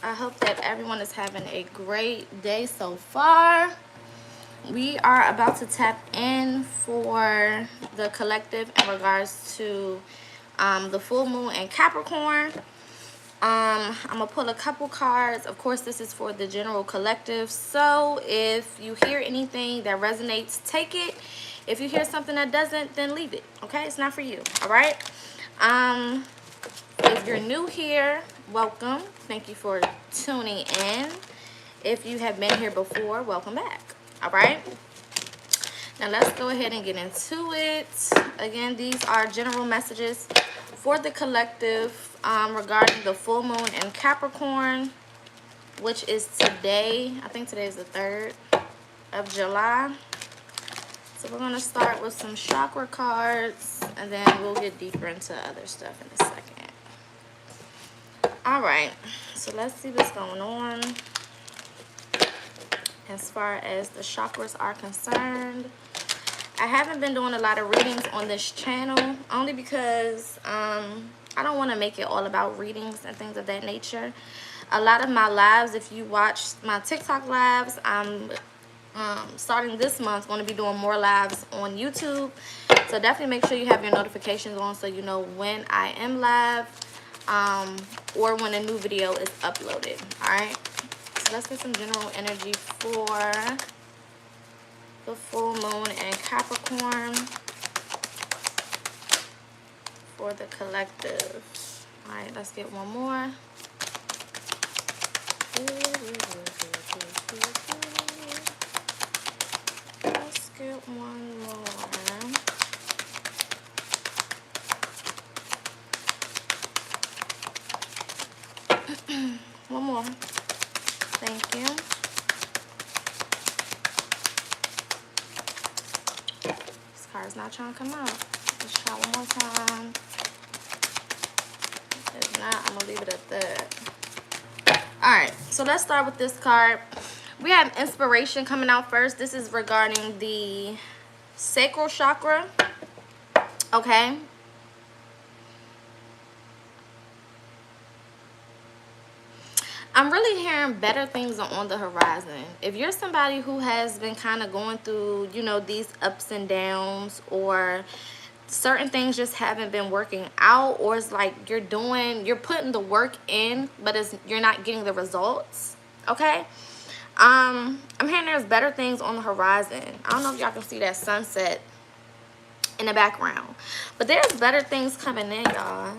I hope that everyone is having a great day so far. We are about to tap in for the collective in regards to the full moon in Capricorn. I'm gonna pull a couple cards. Of course, this is for the general collective, so if you hear anything that resonates, take it. If you hear something that doesn't, then leave it. Okay, it's not for you. All right. If you're new here, welcome. Thank you for tuning in. If you have been here before, welcome back. All right. Now let's go ahead and get into it. Again, these are general messages for the collective regarding the full moon in Capricorn, which is today. I think today is the 3rd of July. So we're going to start with some chakra cards, and then we'll get deeper into other stuff in a second. All right, so let's see what's going on as far as the chakras are concerned. I haven't been doing a lot of readings on this channel, only because I don't want to make it all about readings and things of that nature. A lot of my lives, if you watch my TikTok lives, I'm starting this month going to be doing more lives on YouTube. So definitely make sure you have your notifications on so you know when I am live or when a new video is uploaded. All right, so let's get some general energy for the full moon in Capricorn for the collective. All right, let's get one more. Let's get one more. One more. Thank you. This card's not trying to come out. Let's try one more time. If not, I'm gonna leave it at that. Alright, so let's start with this card. We have inspiration coming out first. This is regarding the sacral chakra. Okay. I'm really hearing better things are on the horizon. If you're somebody who has been kind of going through, you know, these ups and downs, or certain things just haven't been working out, or it's like you're putting the work in, but you're not getting the results. Okay. I'm hearing there's better things on the horizon. I don't know if y'all can see that sunset in the background, but there's better things coming in, y'all.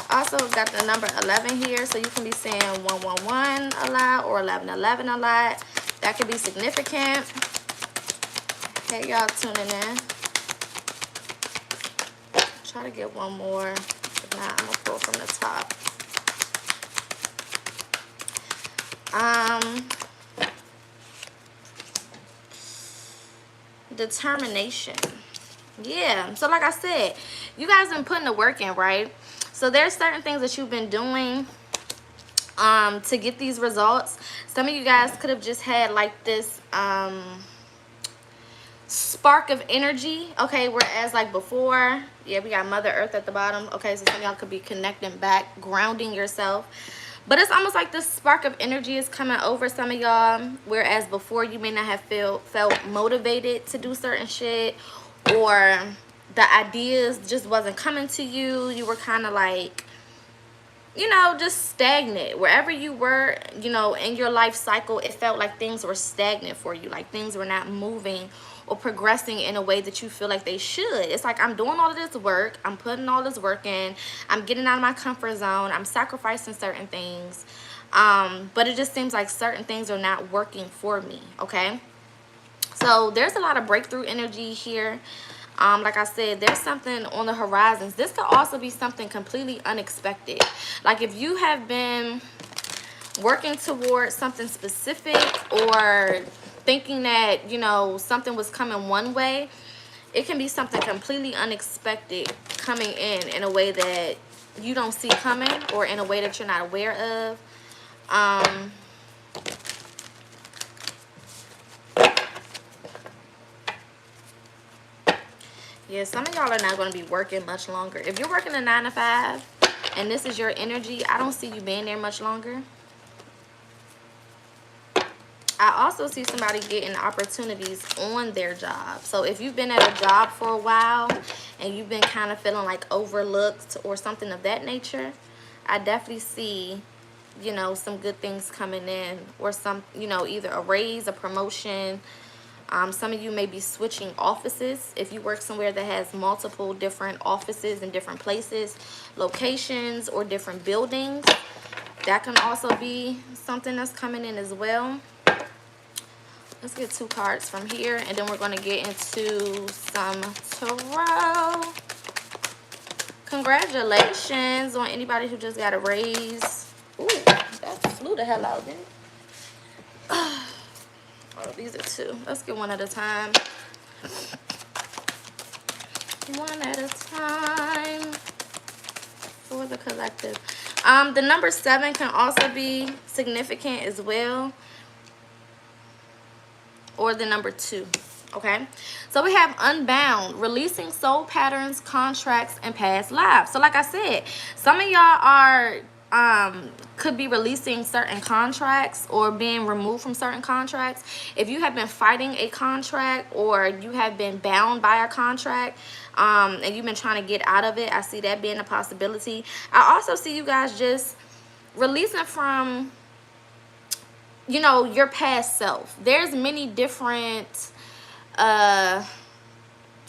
Also got the number 11 here, so you can be saying 111 a lot or 1111 a lot. That could be significant. Okay, y'all tuning in. Try to get one more. If not, I'm gonna pull from the top. Determination. Yeah, so like I said, you guys been putting the work in, right? So there's certain things that you've been doing to get these results. Some of you guys could have just had like this spark of energy, okay, whereas like before, yeah, we got Mother Earth at the bottom. Okay, so some of y'all could be connecting back, grounding yourself. But it's almost like this spark of energy is coming over some of y'all, whereas before you may not have felt motivated to do certain shit, or the ideas just wasn't coming to you. You were kind of like, you know, just stagnant. Wherever you were, you know, in your life cycle, it felt like things were stagnant for you. Like things were not moving or progressing in a way that you feel like they should. It's like, I'm doing all of this work. I'm putting all this work in. I'm getting out of my comfort zone. I'm sacrificing certain things. But it just seems like certain things are not working for me, okay? So there's a lot of breakthrough energy here. Like I said, there's something on the horizons. This could also be something completely unexpected. Like if you have been working towards something specific, or thinking that, you know, something was coming one way, it can be something completely unexpected coming in a way that you don't see coming, or in a way that you're not aware of. Yeah, some of y'all are not going to be working much longer. If you're working a 9 to 5, and this is your energy, I don't see you being there much longer. I also see somebody getting opportunities on their job. So if you've been at a job for a while and you've been kind of feeling like overlooked or something of that nature, I definitely see, you know, some good things coming in, or some, you know, either a raise, a promotion. Some of you may be switching offices. If you work somewhere that has multiple different offices in different places, locations, or different buildings, that can also be something that's coming in as well. Let's get 2 cards from here, and then we're going to get into some tarot. Congratulations on anybody who just got a raise. Ooh, that flew the hell out, didn't it? Oh, these are 2. Let's get one at a time. One at a time for the collective. The number 7 can also be significant as well, or the number 2. Okay, so we have unbound, releasing soul patterns, contracts, and past lives. So like I said, some of y'all are could be releasing certain contracts or being removed from certain contracts. If you have been fighting a contract, or you have been bound by a contract, and you've been trying to get out of it, I see that being a possibility. I also see you guys just releasing from, you know, your past self. There's many different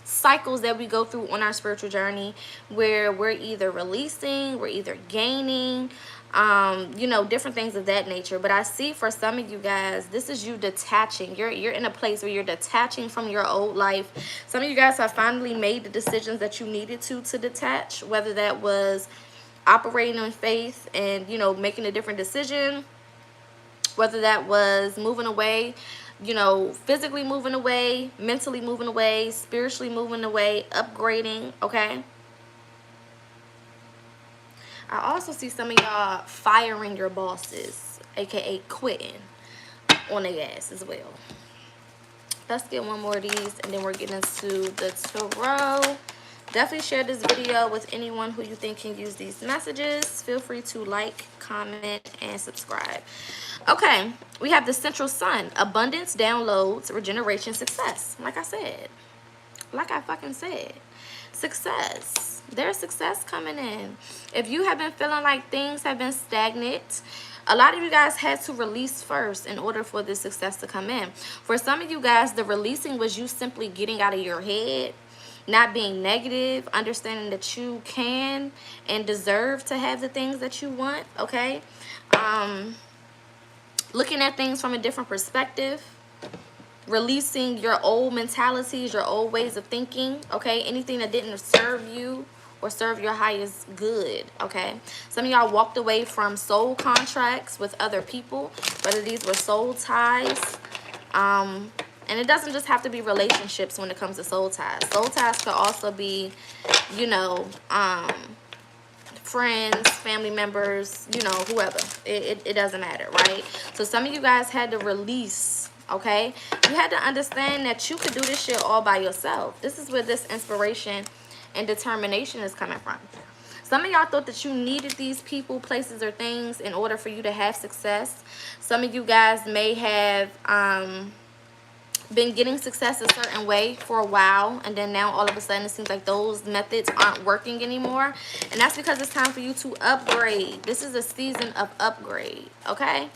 cycles that we go through on our spiritual journey, where we're either releasing, we're either gaining, you know, different things of that nature. But I see for some of you guys, this is you detaching. You're in a place where you're detaching from your old life. Some of you guys have finally made the decisions that you needed to detach, whether that was operating in faith and, you know, making a different decision, whether that was moving away, you know, physically moving away, mentally moving away, spiritually moving away, upgrading, okay? I also see some of y'all firing your bosses, aka quitting on their ass as well. Let's get one more of these, and then we're getting into the tarot. Definitely share this video with anyone who you think can use these messages. Feel free to like, comment, and subscribe. Okay, we have the central sun, abundance, downloads, regeneration, success. Like I said, like I fucking said, success. There's success coming in. If you have been feeling like things have been stagnant, a lot of you guys had to release first in order for this success to come in. For some of you guys, the releasing was you simply getting out of your head, not being negative, understanding that you can and deserve to have the things that you want, okay? Looking at things from a different perspective, releasing your old mentalities, your old ways of thinking, okay? Anything that didn't serve you or serve your highest good, okay? Some of y'all walked away from soul contracts with other people, whether these were soul ties. And it doesn't just have to be relationships when it comes to soul ties. Soul ties could also be, you know, friends, family members, you know, whoever. It doesn't matter, right? So some of you guys had to release, okay? You had to understand that you could do this shit all by yourself. This is where this inspiration and determination is coming from. Some of y'all thought that you needed these people, places, or things in order for you to have success. Some of you guys may have been getting success a certain way for a while, and then now all of a sudden it seems like those methods aren't working anymore, and that's because it's time for you to upgrade. This is a season of upgrade, okay?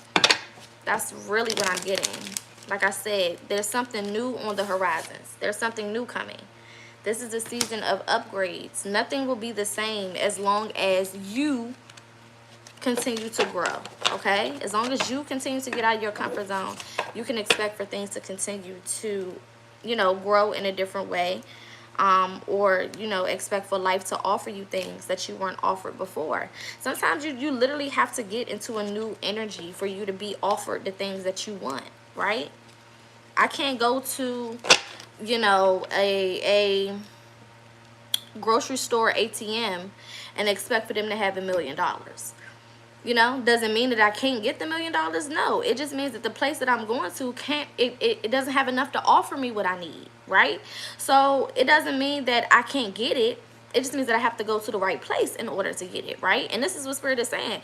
That's really what I'm getting. Like I said, there's something new on the horizons. There's something new coming. This is a season of upgrades. Nothing will be the same as long as you continue to grow, okay? As long as you continue to get out of your comfort zone, you can expect for things to continue to, you know, grow in a different way, or, you know, expect for life to offer you things that you weren't offered before. Sometimes you literally have to get into a new energy for you to be offered the things that you want, right? I can't go to, you know, a grocery store ATM and expect for them to have $1 million. You know, doesn't mean that I can't get the $1 million. No, it just means that the place that I'm going to it doesn't have enough to offer me what I need, right? So it doesn't mean that I can't get it. It just means that I have to go to the right place in order to get it, right? And this is what Spirit is saying.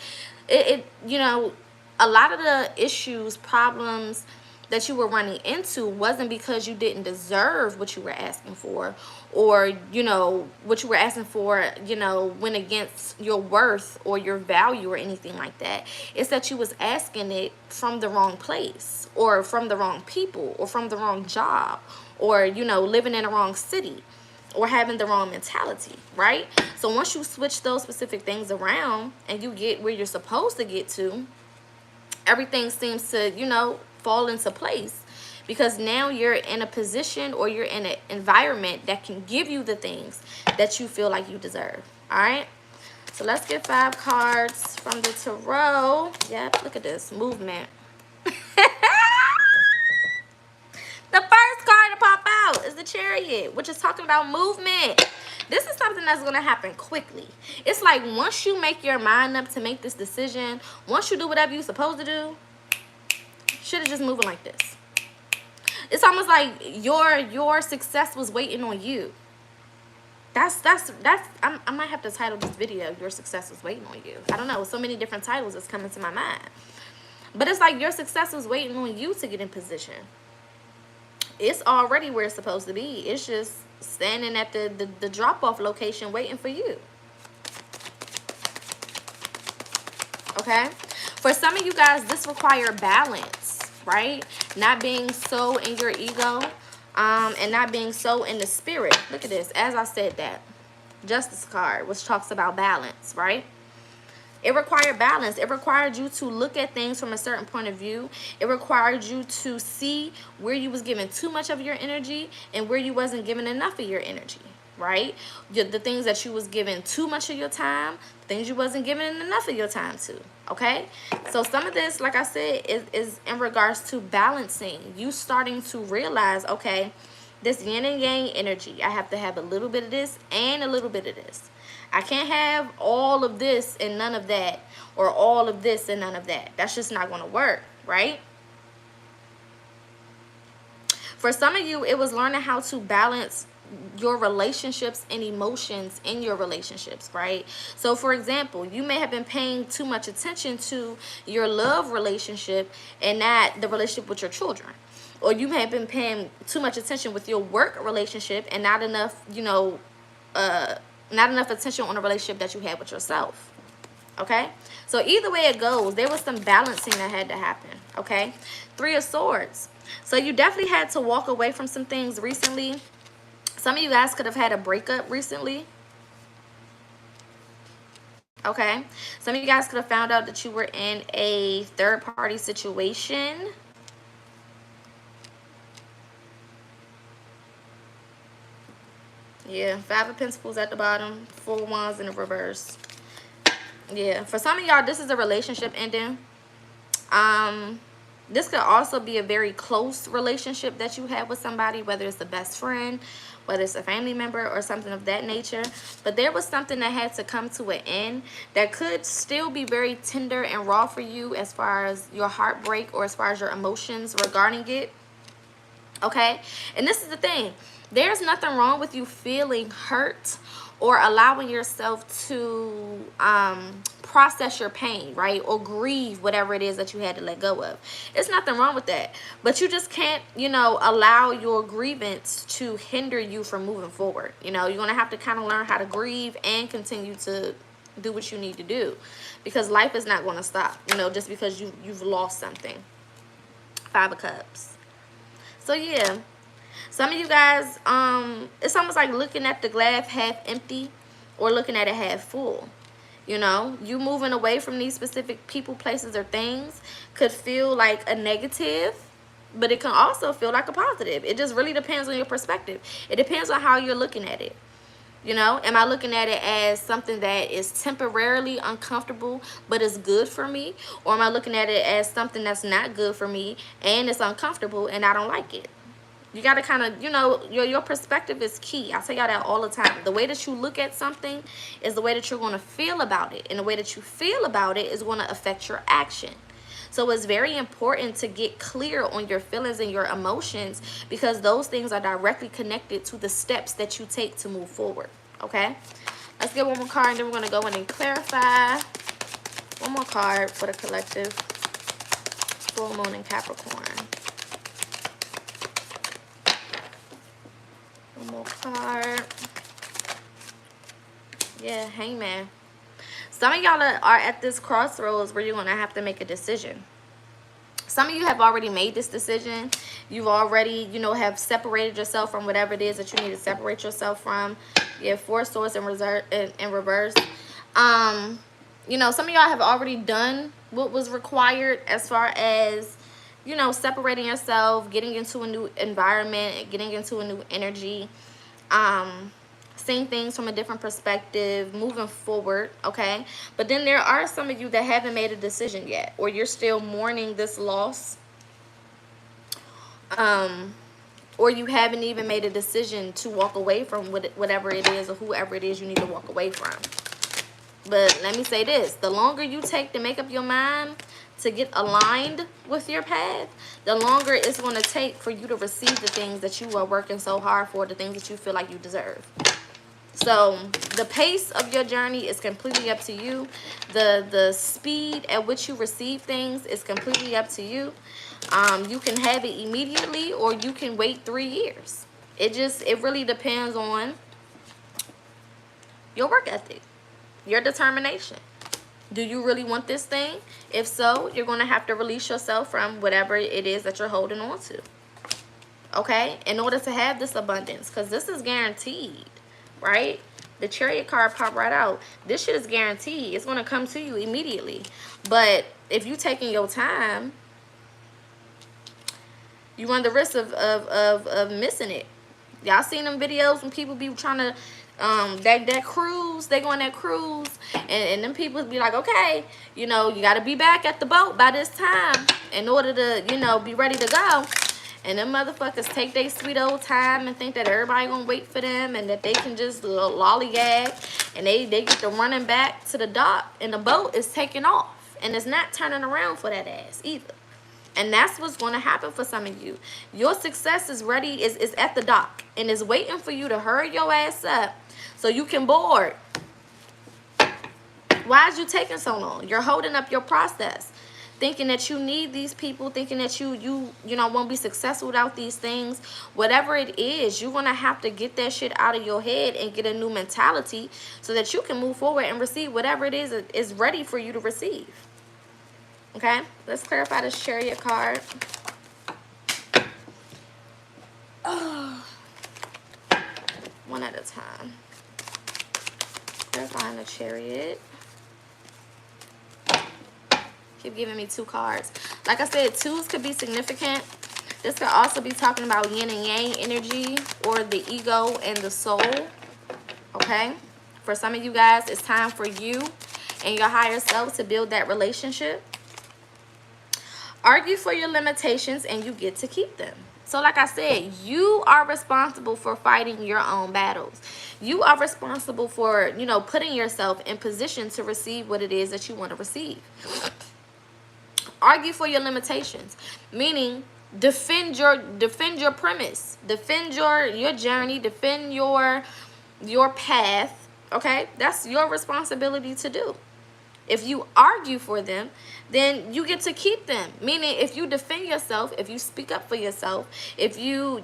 You know, a lot of the issues, problems that you were running into wasn't because you didn't deserve what you were asking for, or, you know, what you were asking for, you know, went against your worth or your value or anything like that. It's that you was asking it from the wrong place, or from the wrong people, or from the wrong job, or, you know, living in the wrong city, or having the wrong mentality, right? So once you switch those specific things around and you get where you're supposed to get to, everything seems to, you know, fall into place, because now you're in a position, or you're in an environment that can give you the things that you feel like you deserve. All right, so let's get 5 cards from the tarot. Yep, look at this movement. The first card to pop out is the Chariot, which is talking about movement. This is something that's going to happen quickly. It's like once you make your mind up to make this decision, once you do whatever you're supposed to do, shit is just moving like this. It's almost like your success was waiting on you. That's I might have to title this video, Your Success Was Waiting on You. I don't know, so many different titles that's coming to my mind. But it's like your success was waiting on you to get in position. It's already where it's supposed to be. It's just standing at the drop-off location waiting for you. Okay? For some of you guys, this requires balance, right? Not being so in your ego, and not being so in the spirit. Look at this. As I said that, Justice card, which talks about balance, right? It required balance. It required you to look at things from a certain point of view. It required you to see where you was giving too much of your energy and where you wasn't giving enough of your energy, right? The things that you was giving too much of your time, things you wasn't giving enough of your time to, okay? So some of this, like I said, is in regards to balancing. You starting to realize, okay, this yin and yang energy, I have to have a little bit of this and a little bit of this. I can't have all of this and none of that, or all of this and none of that. That's just not going to work, right? For some of you, it was learning how to balance your relationships and emotions in your relationships, right? So for example, you may have been paying too much attention to your love relationship and not the relationship with your children. Or you may have been paying too much attention with your work relationship and not enough, you know, not enough attention on the relationship that you had with yourself. Okay? So either way it goes, there was some balancing that had to happen. Okay? 3 of Swords. So you definitely had to walk away from some things recently. Some of you guys could have had a breakup recently. Okay? Some of you guys could have found out that you were in a third-party situation. Yeah, 5 of Pentacles at the bottom, 4 of Wands in the reverse. Yeah, for some of y'all, this is a relationship ending. This could also be a very close relationship that you have with somebody, whether it's a best friend, whether it's a family member, or something of that nature. But there was something that had to come to an end that could still be very tender and raw for you as far as your heartbreak or as far as your emotions regarding it. Okay? And this is the thing. There's nothing wrong with you feeling hurt or allowing yourself to process your pain, right? Or grieve whatever it is that you had to let go of. There's nothing wrong with that. But you just can't, you know, allow your grievance to hinder you from moving forward. You know, you're going to have to kind of learn how to grieve and continue to do what you need to do. Because life is not going to stop, you know, just because you've lost something. 5 of Cups. So, yeah. Some of you guys, it's almost like looking at the glass half empty or looking at it half full. You know, you moving away from these specific people, places, or things could feel like a negative, but it can also feel like a positive. It just really depends on your perspective. It depends on how you're looking at it. You know, am I looking at it as something that is temporarily uncomfortable but is good for me? Or am I looking at it as something that's not good for me and it's uncomfortable and I don't like it? You got to kind of, you know, your perspective is key. I tell y'all that all the time. The way that you look at something is the way that you're going to feel about it. And the way that you feel about it is going to affect your action. So it's very important to get clear on your feelings and your emotions, because those things are directly connected to the steps that you take to move forward. okay? Let's get one more card, and then we're going to go in and clarify. One more card for the collective. Full moon in Capricorn. One more card. Yeah, Hangman. Some of y'all are at this crossroads where you're going to have to make a decision. Some of you have already made this decision. You've already, you know, have separated yourself from whatever it is that you need to separate yourself from. You have 4 swords in reverse. You know, some of y'all have already done what was required as far as, you know, separating yourself, getting into a new environment, getting into a new energy, seeing things from a different perspective, moving forward, okay? But then there are some of you that haven't made a decision yet, or you're still mourning this loss, or you haven't even made a decision to walk away from whatever it is or whoever it is you need to walk away from. But let me say this, the longer you take to make up your mind to get aligned with your path, the longer it's going to take for you to receive the things that you are working so hard for, the things that you feel like you deserve. So the pace of your journey is completely up to you. The speed at which you receive things is completely up to you. You can have it immediately, or you can wait 3 years. It really depends on your work ethic, your determination. Do you really want this thing? If so, you're going to have to release yourself from whatever it is that you're holding on to, okay, in order to have this abundance, because this is guaranteed, right? The Chariot card popped right out. This shit is guaranteed. It's going to come to you immediately. But if you're taking your time, you run the risk of missing it. Y'all seen them videos when people be trying to that cruise, they go on that cruise, and them people be like, okay, you know, you got to be back at the boat by this time in order to, you know, be ready to go. And them motherfuckers take their sweet old time and think that everybody gonna wait for them and that they can just lollygag, and they get to running back to the dock, and the boat is taking off, and it's not turning around for that ass either. And that's what's going to happen for some of you. Your success is ready, is at the dock, and is waiting for you to hurry your ass up so you can board. Why is you taking so long? You're holding up your process, thinking that you need these people, thinking that you know, won't be successful without these things. Whatever it is, you're going to have to get that shit out of your head and get a new mentality so that you can move forward and receive whatever it is ready for you to receive. Okay, let's clarify this Chariot card. Oh, one at a time. Clarifying the Chariot. Keep giving me 2 cards. Like I said, 2s could be significant. This could also be talking about yin and yang energy, or the ego and the soul. Okay, for some of you guys, it's time for you and your higher self to build that relationship. Argue for your limitations and you get to keep them. So like I said, you are responsible for fighting your own battles. You are responsible for, you know, putting yourself in position to receive what it is that you want to receive. Argue for your limitations, meaning defend your premise, defend your journey, defend your path. Okay, that's your responsibility to do. If you argue for them, then you get to keep them. Meaning, if you defend yourself, if you speak up for yourself, if you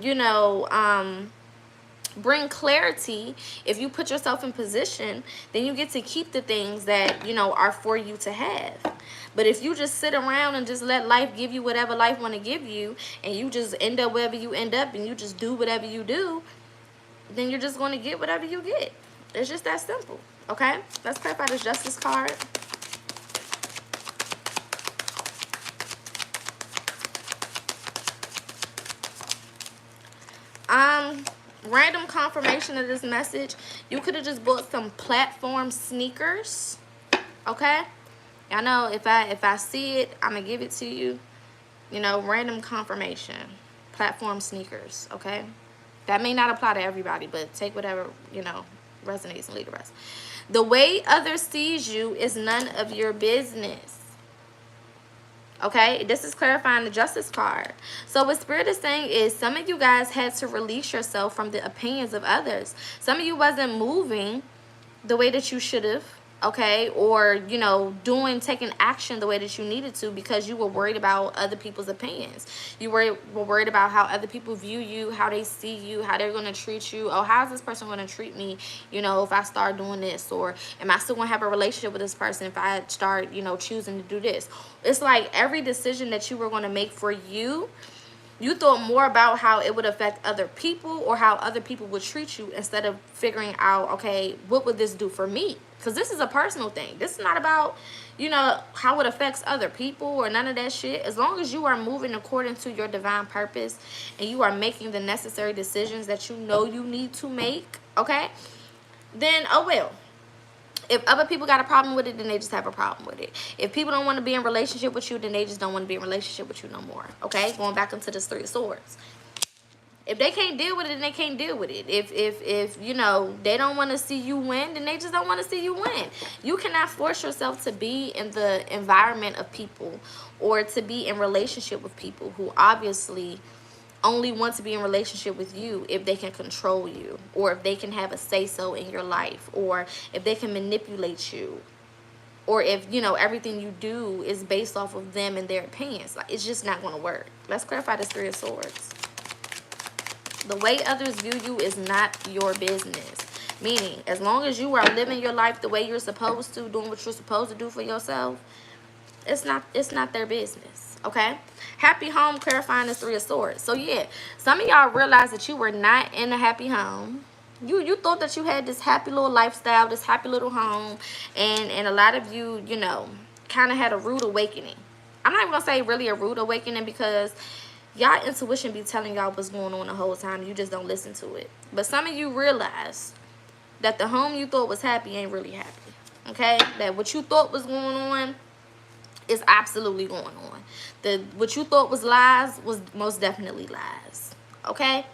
bring clarity, if you put yourself in position, then you get to keep the things that, you know, are for you to have. But if you just sit around and just let life give you whatever life want to give you, and you just end up wherever you end up, and you just do whatever you do, then you're just going to get whatever you get. It's just that simple. Okay, let's clarify this Justice card. Random confirmation of this message. You could have just bought some platform sneakers. Okay, y'all know if I see it, I'm gonna give it to you. You know, random confirmation, platform sneakers. Okay, that may not apply to everybody, but take whatever, you know, resonates and leave the rest. The way others sees you is none of your business. Okay, this is clarifying the Justice card. So what Spirit is saying is some of you guys had to release yourself from the opinions of others. Some of you wasn't moving the way that you should have, okay, or you know, taking action the way that you needed to because you were worried about other people's opinions. You were worried about how other people view you, how they see you, how they're going to treat you. Oh, how is this person going to treat me, you know, if I start doing this? Or am I still going to have a relationship with this person if I start, you know, choosing to do this? It's like every decision that you were going to make for you, you thought more about how it would affect other people or how other people would treat you instead of figuring out, okay, what would this do for me? Because this is a personal thing. This is not about, you know, how it affects other people or none of that shit. As long as you are moving according to your divine purpose and you are making the necessary decisions that you know you need to make, okay, then, oh well. If other people got a problem with it, then they just have a problem with it. If people don't want to be in relationship with you, then they just don't want to be in relationship with you no more. Okay? Going back into this Three of Swords. If they can't deal with it, then they can't deal with it. If you know, they don't want to see you win, then they just don't want to see you win. You cannot force yourself to be in the environment of people or to be in relationship with people who obviously only want to be in relationship with you if they can control you, or if they can have a say-so in your life, or if they can manipulate you, or if, you know, everything you do is based off of them and their opinions. Like, it's just not going to work. Let's clarify this Three of Swords. The way others view you is not your business. Meaning, as long as you are living your life the way you're supposed to, doing what you're supposed to do for yourself, it's not their business. Okay? Happy home, clarifying this Three of Swords. So yeah, some of y'all realized that you were not in a happy home. You thought that you had this happy little lifestyle, this happy little home, and a lot of you, you know, kind of had a rude awakening. I'm not even gonna say really a rude awakening because y'all intuition be telling y'all what's going on the whole time. You just don't listen to it. But some of you realized that the home you thought was happy ain't really happy. Okay? That what you thought was going on is absolutely going on. What you thought was lies was most definitely lies. Okay?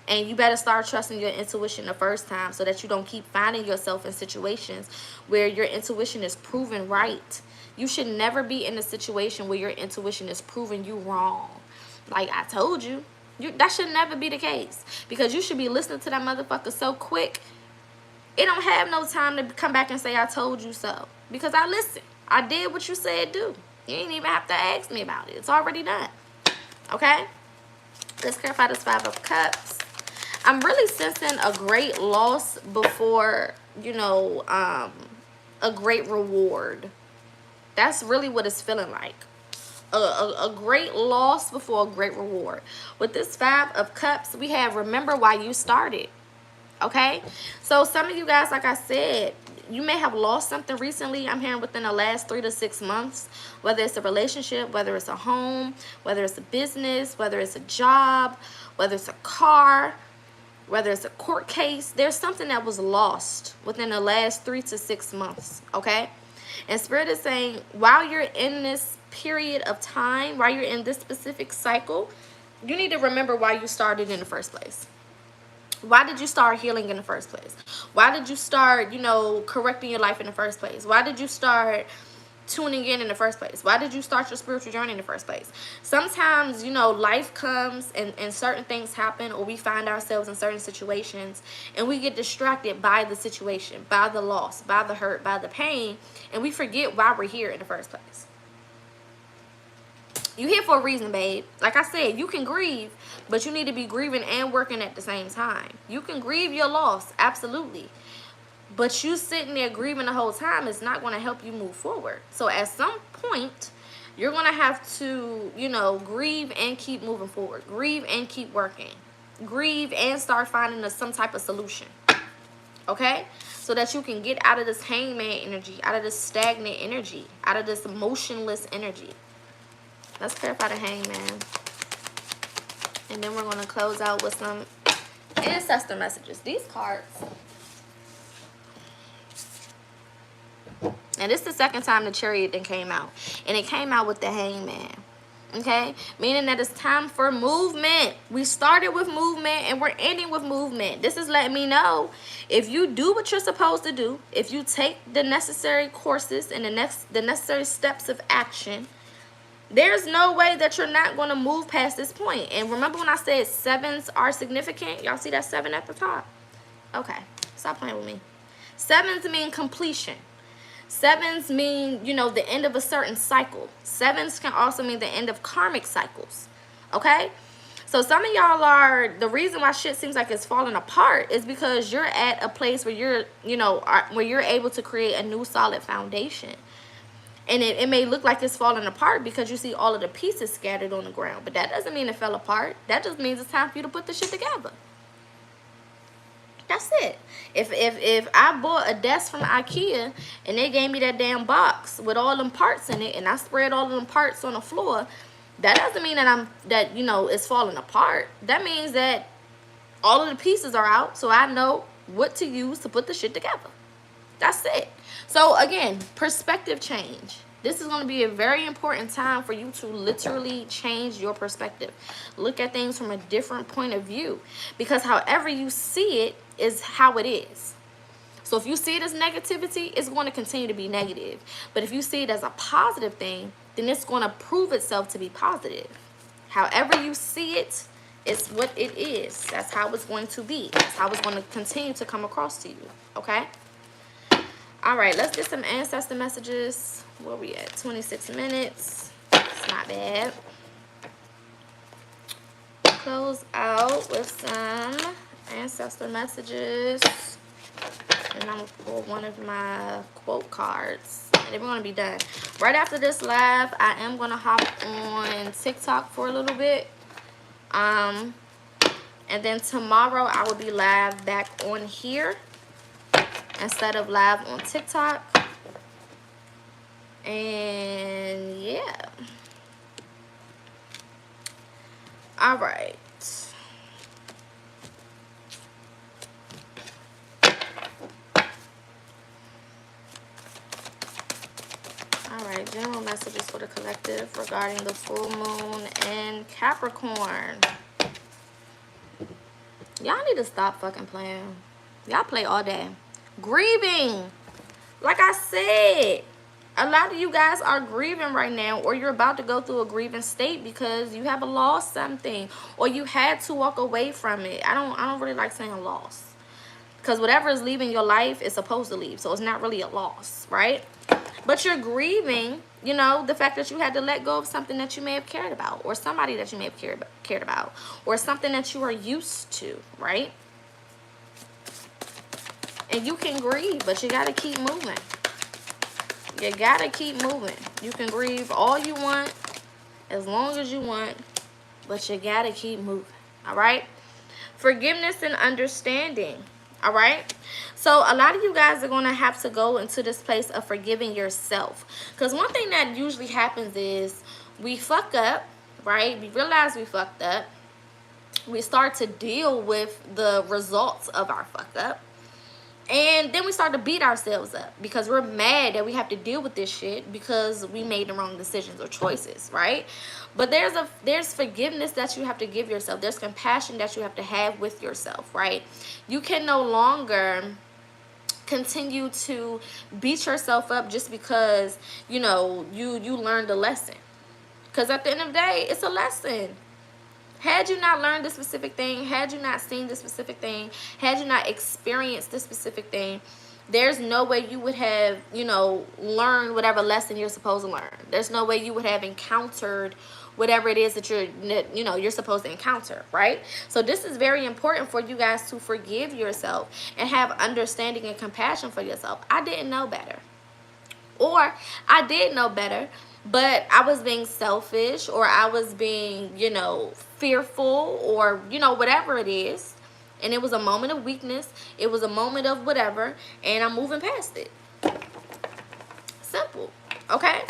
And you better start trusting your intuition the first time so that you don't keep finding yourself in situations where your intuition is proven right. You should never be in a situation where your intuition is proving you wrong. Like I told you. That should never be the case. Because you should be listening to that motherfucker so quick. It don't have no time to come back and say I told you so. Because I listened. I did what you said do. You ain't even have to ask me about it. It's already done. Okay? Let's clarify this Five of Cups. I'm really sensing a great loss before, you know, a great reward. That's really what it's feeling like. A great loss before a great reward. With this Five of Cups, we have remember why you started. Okay? So some of you guys, like I said, you may have lost something recently. I'm hearing within the last 3 to 6 months, whether it's a relationship, whether it's a home, whether it's a business, whether it's a job, whether it's a car, whether it's a court case. There's something that was lost within the last 3 to 6 months, okay? And Spirit is saying, while you're in this period of time, while you're in this specific cycle, you need to remember why you started in the first place. Why did you start healing in the first place? Why did you start, you know, correcting your life in the first place? Why did you start tuning in the first place? Why did you start your spiritual journey in the first place? Sometimes, you know, life comes and certain things happen, or we find ourselves in certain situations and we get distracted by the situation, by the loss, by the hurt, by the pain, and we forget why we're here in the first place. You're here for a reason, babe. Like I said, you can grieve, but you need to be grieving and working at the same time. You can grieve your loss, absolutely. But you sitting there grieving the whole time is not going to help you move forward. So at some point, you're going to have to, you know, grieve and keep moving forward. Grieve and keep working. Grieve and start finding some type of solution. Okay? So that you can get out of this hangman energy, out of this stagnant energy, out of this emotionless energy. Let's clarify the Hangman. And then we're going to close out with some Ancestor Messages. These cards. And this is the second time the Chariot then came out. And it came out with the Hangman. Okay? Meaning that it's time for movement. We started with movement and we're ending with movement. This is letting me know if you do what you're supposed to do, if you take the necessary courses and the necessary steps of action, There's no way that you're not going to move past this point. And remember when I said 7s are significant? Y'all see that 7 at the top? Okay, stop playing with me. 7s mean completion. 7s mean, you know, the end of a certain cycle. 7s can also mean the end of karmic cycles. Okay? So some of y'all are, the reason why shit seems like it's falling apart is because you're at a place where you're, you know, where you're able to create a new solid foundation. And it may look like it's falling apart because you see all of the pieces scattered on the ground. But that doesn't mean it fell apart. That just means it's time for you to put the shit together. That's it. If I bought a desk from IKEA and they gave me that damn box with all them parts in it and I spread all of them parts on the floor, that doesn't mean that you know, it's falling apart. That means that all of the pieces are out, so I know what to use to put the shit together. That's it. So again, perspective change. This is going to be a very important time for you to literally change your perspective. Look at things from a different point of view, because however you see it is how it is. So if you see it as negativity, it's going to continue to be negative. But if you see it as a positive thing, then it's going to prove itself to be positive. However you see it is what it is. That's how it's going to be. That's how it's going to continue to come across to you. Okay? All right, let's get some ancestor messages. Where we at? 26 minutes. It's not bad. Close out with some ancestor messages. And I'm going to pull one of my quote cards. And then we're going to be done. Right after this live, I am going to hop on TikTok for a little bit. And then tomorrow, I will be live back on here instead of live on TikTok. And yeah. All right. All right, general messages for the collective regarding the full moon in Capricorn. Y'all need to stop fucking playing. Y'all play all day. Grieving. Like I said, a lot of you guys are grieving right now, or you're about to go through a grieving state because you have lost something, or you had to walk away from it. I don't really like saying loss, because whatever is leaving your life is supposed to leave, so it's not really a loss, right? But you're grieving, you know, the fact that you had to let go of something that you may have cared about, or somebody that you may have cared about, or something that you are used to, right? And you can grieve, but you got to keep moving. You got to keep moving. You can grieve all you want, as long as you want, but you got to keep moving, all right? Forgiveness and understanding, all right? So a lot of you guys are going to have to go into this place of forgiving yourself. Because one thing that usually happens is we fuck up, right? We realize we fucked up. We start to deal with the results of our fuck up. And then we start to beat ourselves up because we're mad that we have to deal with this shit because we made the wrong decisions or choices, right? But there's forgiveness that you have to give yourself. There's compassion that you have to have with yourself, right? You can no longer continue to beat yourself up just because, you know, you learned a lesson. Because at the end of the day, it's a lesson. Had you not learned this specific thing, had you not seen this specific thing, had you not experienced this specific thing, there's no way you would have, you know, learned whatever lesson you're supposed to learn. There's no way you would have encountered whatever it is that you're supposed to encounter, right? So this is very important for you guys to forgive yourself and have understanding and compassion for yourself. I didn't know better. Or I did know better, but I was being selfish, or I was being, you know, fearful, or, you know, whatever it is. And it was a moment of weakness. It was a moment of whatever. And I'm moving past it. Simple. Okay?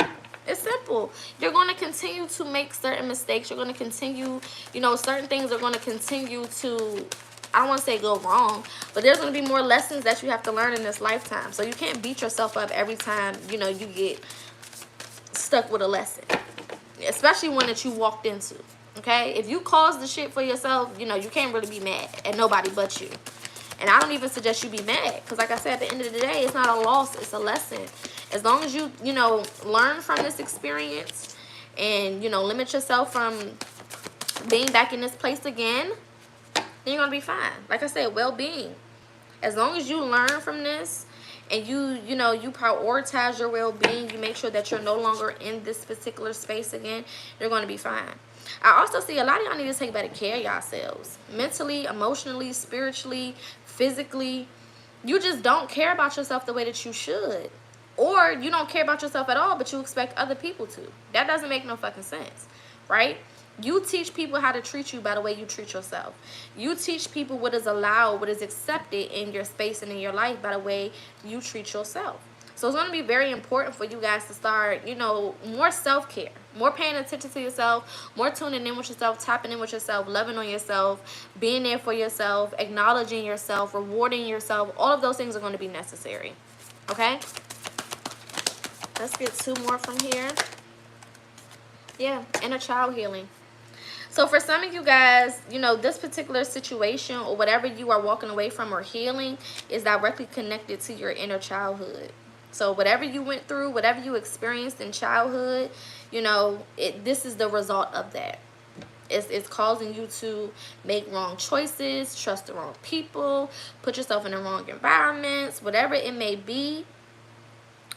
It's simple. You're going to continue to make certain mistakes. You're going to continue, you know, certain things are going to continue to, I don't want to say go wrong, but there's going to be more lessons that you have to learn in this lifetime. So you can't beat yourself up every time, you know, you get stuck with a lesson, especially one that you walked into. Okay, if you caused the shit for yourself, you know, you can't really be mad at nobody but you. And I don't even suggest you be mad, because like I said, at the end of the day, it's not a loss, it's a lesson. As long as you know, learn from this experience and, you know, limit yourself from being back in this place again, then you're going to be fine. Like I said, well-being. As long as you learn from this and you know, you prioritize your well-being, you make sure that you're no longer in this particular space again, you're going to be fine. I also see a lot of y'all need to take better care of yourselves. Mentally, emotionally, spiritually, physically. You just don't care about yourself the way that you should. Or you don't care about yourself at all, but you expect other people to. That doesn't make no fucking sense, right? You teach people how to treat you by the way you treat yourself. You teach people what is allowed, what is accepted in your space and in your life by the way you treat yourself. So it's going to be very important for you guys to start, you know, more self-care, more paying attention to yourself, more tuning in with yourself, tapping in with yourself, loving on yourself, being there for yourself, acknowledging yourself, rewarding yourself. All of those things are going to be necessary. Okay? Let's get 2 more from here. Yeah, inner child healing. So for some of you guys, you know, this particular situation or whatever you are walking away from or healing is directly connected to your inner childhood. So whatever you went through, whatever you experienced in childhood, you know, this is the result of that. It's causing you to make wrong choices, trust the wrong people, put yourself in the wrong environments, whatever it may be.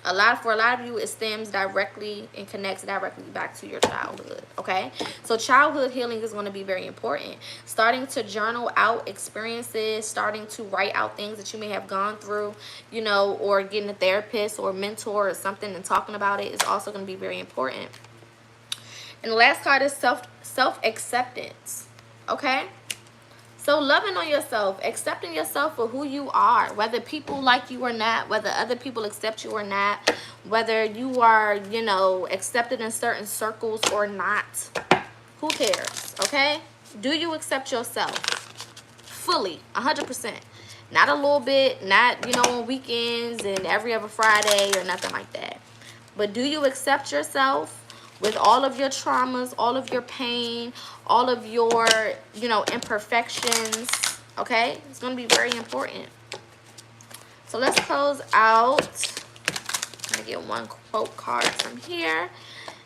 For a lot of you, it stems directly and connects directly back to your childhood. Okay, so childhood healing is going to be very important. Starting to journal out experiences, starting to write out things that you may have gone through, you know, or getting a therapist or a mentor or something and talking about it is also going to be very important. And the last card is self-acceptance. Okay, so loving on yourself, accepting yourself for who you are, whether people like you or not, whether other people accept you or not, whether you are, you know, accepted in certain circles or not. Who cares? Okay, do you accept yourself fully, 100%? Not a little bit, not, you know, on weekends and every other Friday or nothing like that. But do you accept yourself with all of your traumas, all of your pain, all of your, you know, imperfections? Okay, it's going to be very important. So let's close out. I'm going to get 1 quote card from here,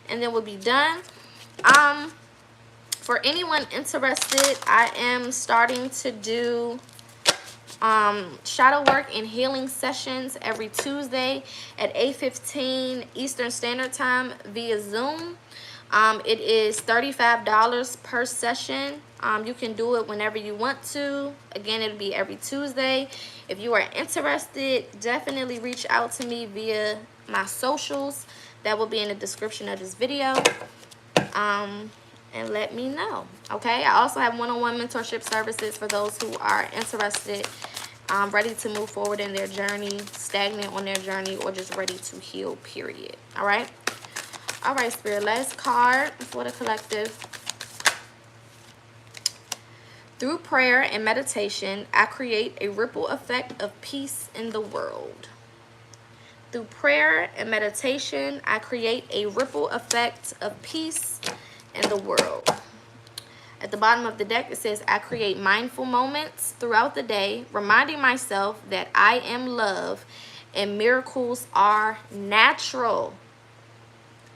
and then we'll be done. For anyone interested, I am starting to do shadow work and healing sessions every Tuesday at 8:15 Eastern Standard Time via Zoom. It is $35 per session. You can do it whenever you want to. Again, it'll be every Tuesday. If you are interested, definitely reach out to me via my socials. That will be in the description of this video. And let me know. Okay, I also have one-on-one mentorship services for those who are interested, ready to move forward in their journey, stagnant on their journey, or just ready to heal, period. All right, Spirit, last card for the collective. Through prayer and meditation, I create a ripple effect of peace in the world. Through prayer and meditation, I create a ripple effect of peace in the world. At the bottom of the deck, it says, I create mindful moments throughout the day, reminding myself that I am love and miracles are natural.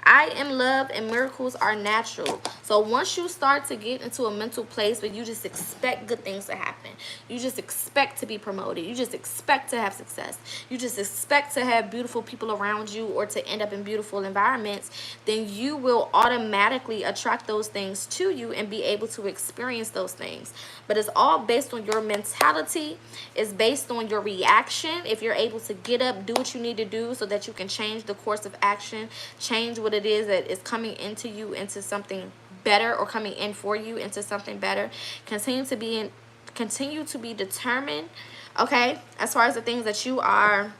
I am love and miracles are natural. So once you start to get into a mental place where you just expect good things to happen, you just expect to be promoted, you just expect to have success, you just expect to have beautiful people around you or to end up in beautiful environments, then you will automatically attract those things to you and be able to experience those things. But it's all based on your mentality. It's based on your reaction. If you're able to get up, do what you need to do so that you can change the course of action, change what it is that is coming into you into something better, or coming in for you into something better. Continue to be determined, okay, as far as the things that you are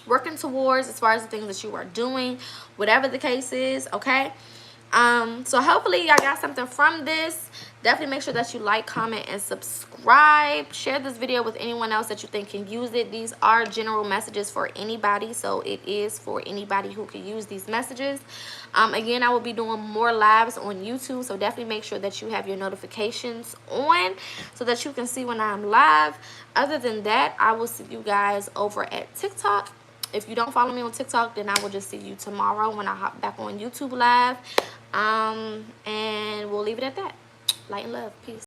working towards, as far as the things that you are doing, whatever the case is, okay. So hopefully y'all got something from this. Definitely make sure that you like, comment, and subscribe. Share this video with anyone else that you think can use it. These are general messages for anybody, so it is for anybody who can use these messages. Again, I will be doing more lives on YouTube, so definitely make sure that you have your notifications on so that you can see when I'm live. Other than that, I will see you guys over at TikTok. If you don't follow me on TikTok, then I will just see you tomorrow when I hop back on YouTube live. And we'll leave it at that. Light and love. Peace.